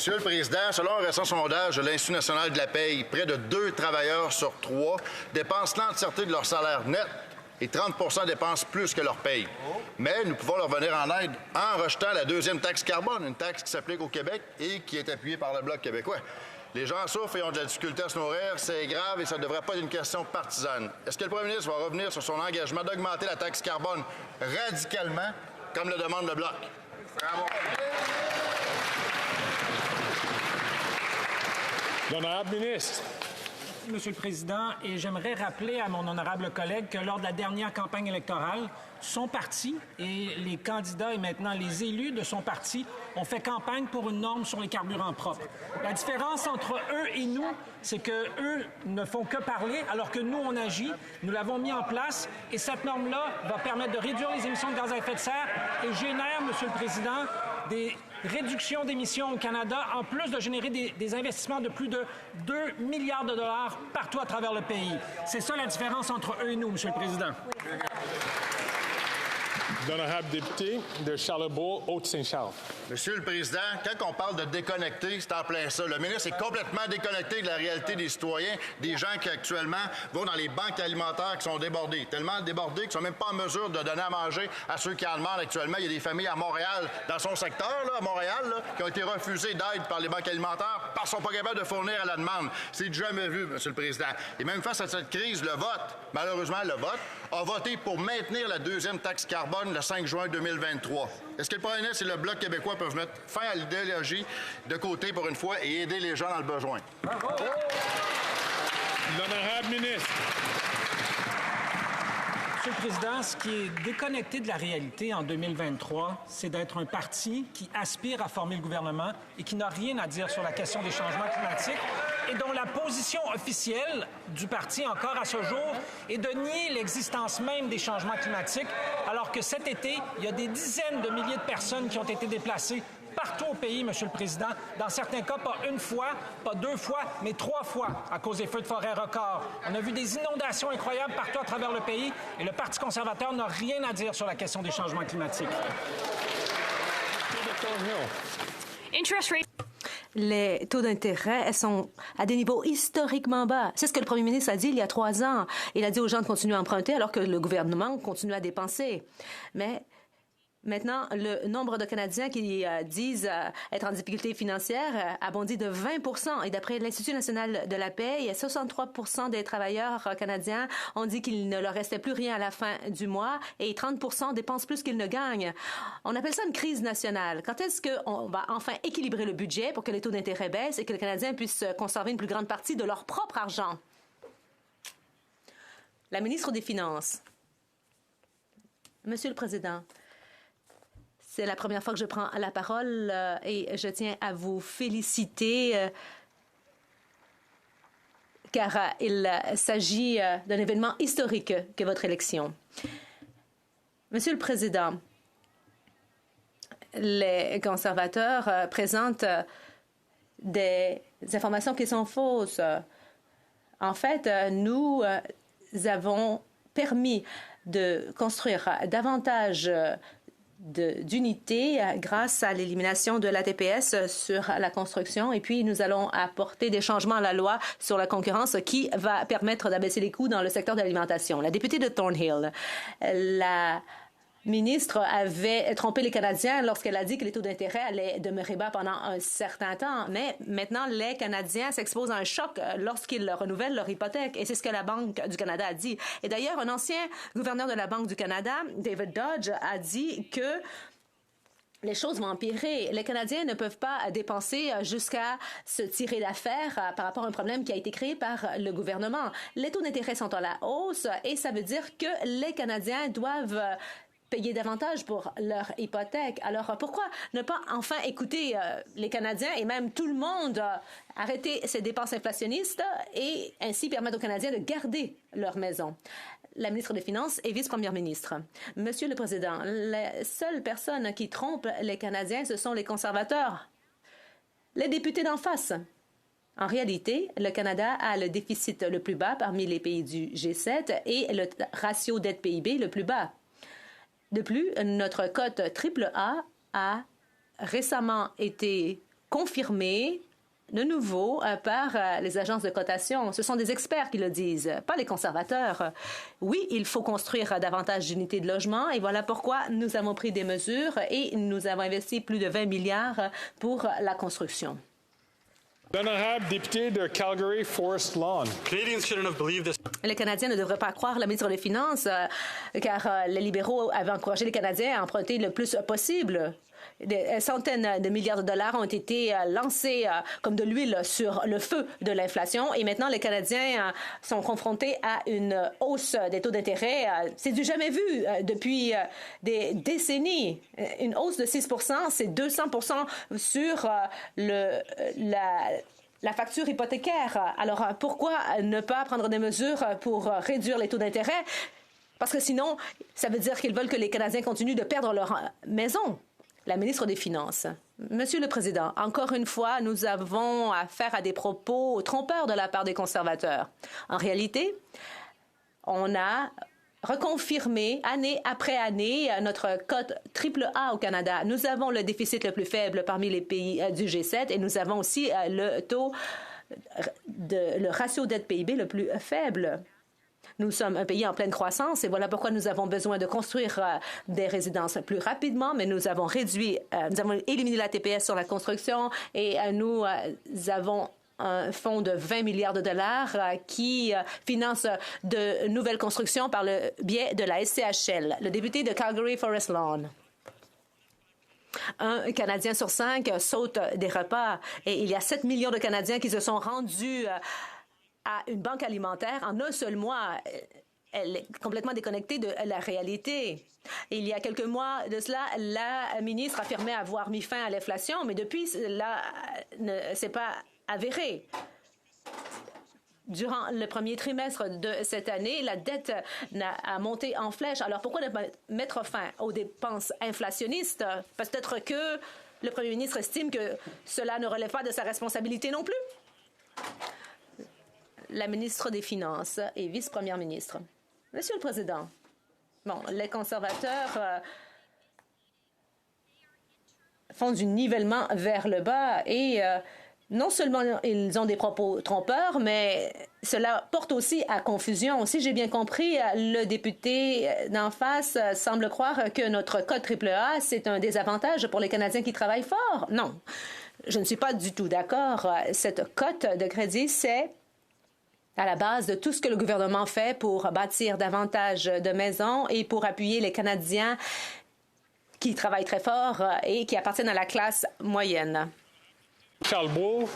Monsieur le Président, selon un récent sondage de l'Institut national de la paie, près de 2 travailleurs sur 3 dépensent l'entièreté de leur salaire net et 30 dépensent plus que leur paye. Mais nous pouvons leur venir en aide en rejetant la deuxième taxe carbone, une taxe qui s'applique au Québec et qui est appuyée par le Bloc québécois. Les gens souffrent et ont de la difficulté à se nourrir, c'est grave et ça ne devrait pas être une question partisane. Est-ce que le premier ministre va revenir sur son engagement d'augmenter la taxe carbone radicalement, comme le demande le Bloc? Bravo. L'honorable ministre. Monsieur le Président, et j'aimerais rappeler à mon honorable collègue que lors de la dernière campagne électorale, son parti et les candidats et maintenant les élus de son parti ont fait campagne pour une norme sur les carburants propres. La différence entre eux et nous, c'est que eux ne font que parler alors que nous, on agit. Nous l'avons mis en place et cette norme-là va permettre de réduire les émissions de gaz à effet de serre et génère, Monsieur le Président, des réductions d'émissions au Canada, en plus de générer des investissements de plus de 2 milliards de dollars partout à travers le pays. C'est ça la différence entre eux et nous, Monsieur le Président. L'honorable député de Charlebourg, Haute-Saint-Charles. Monsieur le Président, quand on parle de déconnecter, c'est en plein ça. Le ministre est complètement déconnecté de la réalité des citoyens, des gens qui actuellement vont dans les banques alimentaires qui sont débordées. Tellement débordées qu'ils ne sont même pas en mesure de donner à manger à ceux qui en demandent actuellement. Il y a des familles à Montréal, dans son secteur, là, à Montréal, là, qui ont été refusées d'aide par les banques alimentaires parce qu'ils ne sont pas capables de fournir à la demande. C'est jamais vu, Monsieur le Président. Et même face à cette crise, le vote, malheureusement, le vote, a voté pour maintenir la deuxième taxe carbone le 5 juin 2023. Est-ce que le premier ministre et le Bloc québécois peuvent mettre fin à l'idéologie de côté pour une fois et aider les gens dans le besoin? Bravo. L'honorable ministre. Monsieur le Président, ce qui est déconnecté de la réalité en 2023, c'est d'être un parti qui aspire à former le gouvernement et qui n'a rien à dire sur la question des changements climatiques et dont la position officielle du parti encore à ce jour est de nier l'existence même des changements climatiques, alors que cet été, il y a des dizaines de milliers de personnes qui ont été déplacées partout au pays, Monsieur le Président. Dans certains cas, pas une fois, pas 2 fois, mais 3 fois à cause des feux de forêt records. On a vu des inondations incroyables partout à travers le pays et le Parti conservateur n'a rien à dire sur la question des changements climatiques. Les taux d'intérêt sont à des niveaux historiquement bas. C'est ce que le premier ministre a dit il y a 3 ans. Il a dit aux gens de continuer à emprunter alors que le gouvernement continue à dépenser. Mais maintenant, le nombre de Canadiens qui disent être en difficulté financière a bondi de 20 et d'après l'Institut national de la paie, 63 des travailleurs canadiens ont dit qu'il ne leur restait plus rien à la fin du mois et 30 dépensent plus qu'ils ne gagnent. On appelle ça une crise nationale. Quand est-ce qu'on va enfin équilibrer le budget pour que les taux d'intérêt baissent et que les Canadiens puissent conserver une plus grande partie de leur propre argent? La ministre des Finances. Monsieur le Président, c'est la première fois que je prends la parole et je tiens à vous féliciter car il s'agit d'un événement historique que votre élection. Monsieur le Président, les conservateurs présentent des informations qui sont fausses. En fait, nous avons permis de construire davantage d'unités grâce à l'élimination de la TPS sur la construction. Et puis, nous allons apporter des changements à la loi sur la concurrence qui va permettre d'abaisser les coûts dans le secteur de l'alimentation. La députée de Thornhill, la ministre avait trompé les Canadiens lorsqu'elle a dit que les taux d'intérêt allaient demeurer bas pendant un certain temps. Mais maintenant, les Canadiens s'exposent à un choc lorsqu'ils renouvellent leur hypothèque. Et c'est ce que la Banque du Canada a dit. Et d'ailleurs, un ancien gouverneur de la Banque du Canada, David Dodge, a dit que les choses vont empirer. Les Canadiens ne peuvent pas dépenser jusqu'à se tirer d'affaire par rapport à un problème qui a été créé par le gouvernement. Les taux d'intérêt sont à la hausse et ça veut dire que les Canadiens doivent payer davantage pour leur hypothèque. Alors, pourquoi ne pas enfin écouter les Canadiens et même tout le monde, arrêter ces dépenses inflationnistes et ainsi permettre aux Canadiens de garder leur maison? La ministre des Finances et vice-première ministre. Monsieur le Président, les seules personnes qui trompent les Canadiens, ce sont les conservateurs, les députés d'en face. En réalité, le Canada a le déficit le plus bas parmi les pays du G7 et le ratio dette-PIB le plus bas. De plus, notre cote AAA a récemment été confirmé de nouveau par les agences de cotation. Ce sont des experts qui le disent, pas les conservateurs. Oui, il faut construire davantage d'unités de logement et voilà pourquoi nous avons pris des mesures et nous avons investi plus de 20 milliards pour la construction. L'honorable député de Calgary, Forest Lawn. Les Canadiens ne devraient pas croire la ministre des Finances car les libéraux avaient encouragé les Canadiens à emprunter le plus possible. Des centaines de milliards de dollars ont été lancés comme de l'huile sur le feu de l'inflation et maintenant les Canadiens sont confrontés à une hausse des taux d'intérêt. C'est du jamais vu depuis des décennies. Une hausse de 6 %, c'est 200 % sur la facture hypothécaire. Alors pourquoi ne pas prendre des mesures pour réduire les taux d'intérêt? Parce que sinon, ça veut dire qu'ils veulent que les Canadiens continuent de perdre leur maison. La ministre des Finances. Monsieur le Président, encore une fois, nous avons affaire à des propos trompeurs de la part des conservateurs. En réalité, on a reconfirmé année après année notre cote AAA au Canada. Nous avons le déficit le plus faible parmi les pays du G7 et nous avons aussi le ratio dette-PIB le plus faible. Nous sommes un pays en pleine croissance et voilà pourquoi nous avons besoin de construire des résidences plus rapidement, mais nous avons éliminé la TPS sur la construction et nous avons un fonds de 20 milliards de dollars qui finance de nouvelles constructions par le biais de la SCHL. Le député de Calgary, Forest Lawn. Un Canadien sur 5 saute des repas et il y a 7 millions de Canadiens qui se sont rendus à une banque alimentaire en un seul mois. Elle est complètement déconnectée de la réalité. Il y a quelques mois de cela, la ministre affirmait avoir mis fin à l'inflation, mais depuis, cela ne s'est pas avéré. Durant le premier trimestre de cette année, la dette a monté en flèche. Alors pourquoi ne pas mettre fin aux dépenses inflationnistes? Peut-être que le premier ministre estime que cela ne relève pas de sa responsabilité non plus. La ministre des Finances et vice-première ministre. Monsieur le Président, les conservateurs font du nivellement vers le bas et non seulement ils ont des propos trompeurs, mais cela porte aussi à confusion. Si j'ai bien compris, le député d'en face semble croire que notre code AAA, c'est un désavantage pour les Canadiens qui travaillent fort. Non, je ne suis pas du tout d'accord. Cette cote de crédit, c'est à la base de tout ce que le gouvernement fait pour bâtir davantage de maisons et pour appuyer les Canadiens qui travaillent très fort et qui appartiennent à la classe moyenne. Charles Bourg,